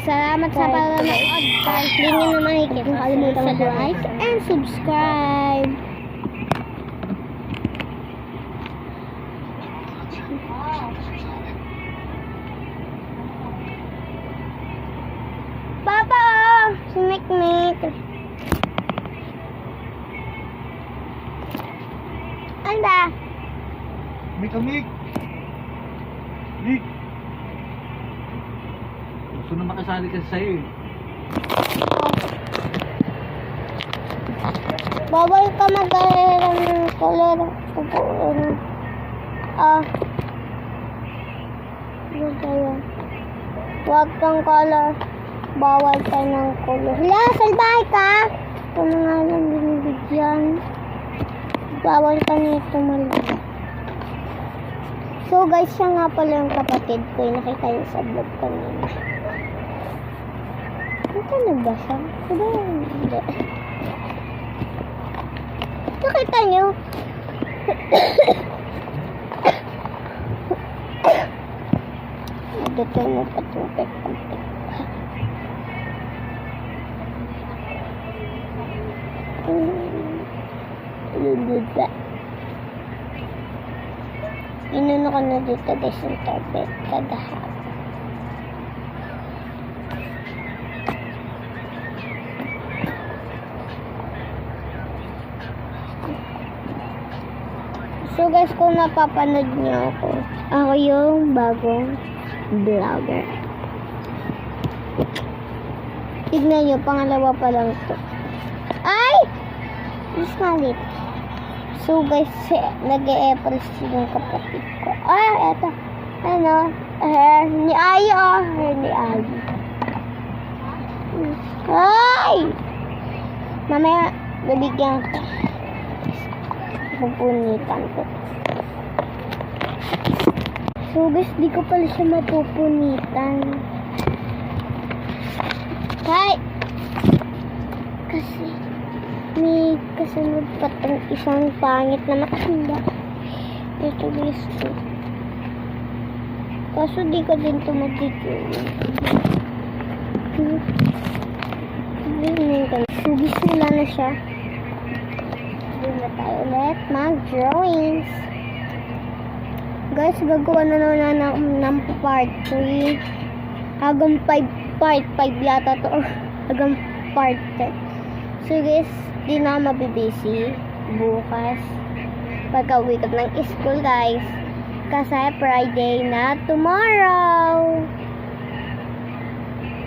Salamat sa panonood. Guys, hindi nyo na makikita. Kalimutan mag-like and subscribe. Papa! Si Mikmik. Anda? Mik. Mik. Gusto na makasali kasi sa'yo eh. Bawal ka mag-ahiram ng color. Ano tayo? Huwag kang color. Bawal ka ng color. Hala, salbahe ka! Ito na nga lang binibigyan. Bawal ka nito mali. So guys, siya nga pala yung kapatid ko. Nakita niyo sa vlog kanina. Ito na ba siya? Hindi. Nakita niyo? Dito mo patupit. Inuno ko na dito guys yung tubig kagahap. So guys, kung napapanood niyo ako yung bagong vlogger. Tignan niyo, pangalawa pa lang ito. Ay! Mas malit. So guys, nag-e-apples yung kapatid ko. Eto. Ano? Ni Ayo. Ni Ayo. Ay! Mamaya, nabigyan ko. Pupunitan ko. So guys, di ko pala siya mapupunitan. Hi! Kasi may kasunod pa itong isang pangit na matanda. Ito guys ko. Kaso di ko din ito matitulog. Sugis nila na siya. Doon na tayo ulit mag-drawings. Guys, gagawa na ng part 3. Hanggang 5 part 5 yata to. Hanggang part 10. So guys, di na mabibisi bukas pagka-uwi ko ng school guys. Kasi Friday na tomorrow.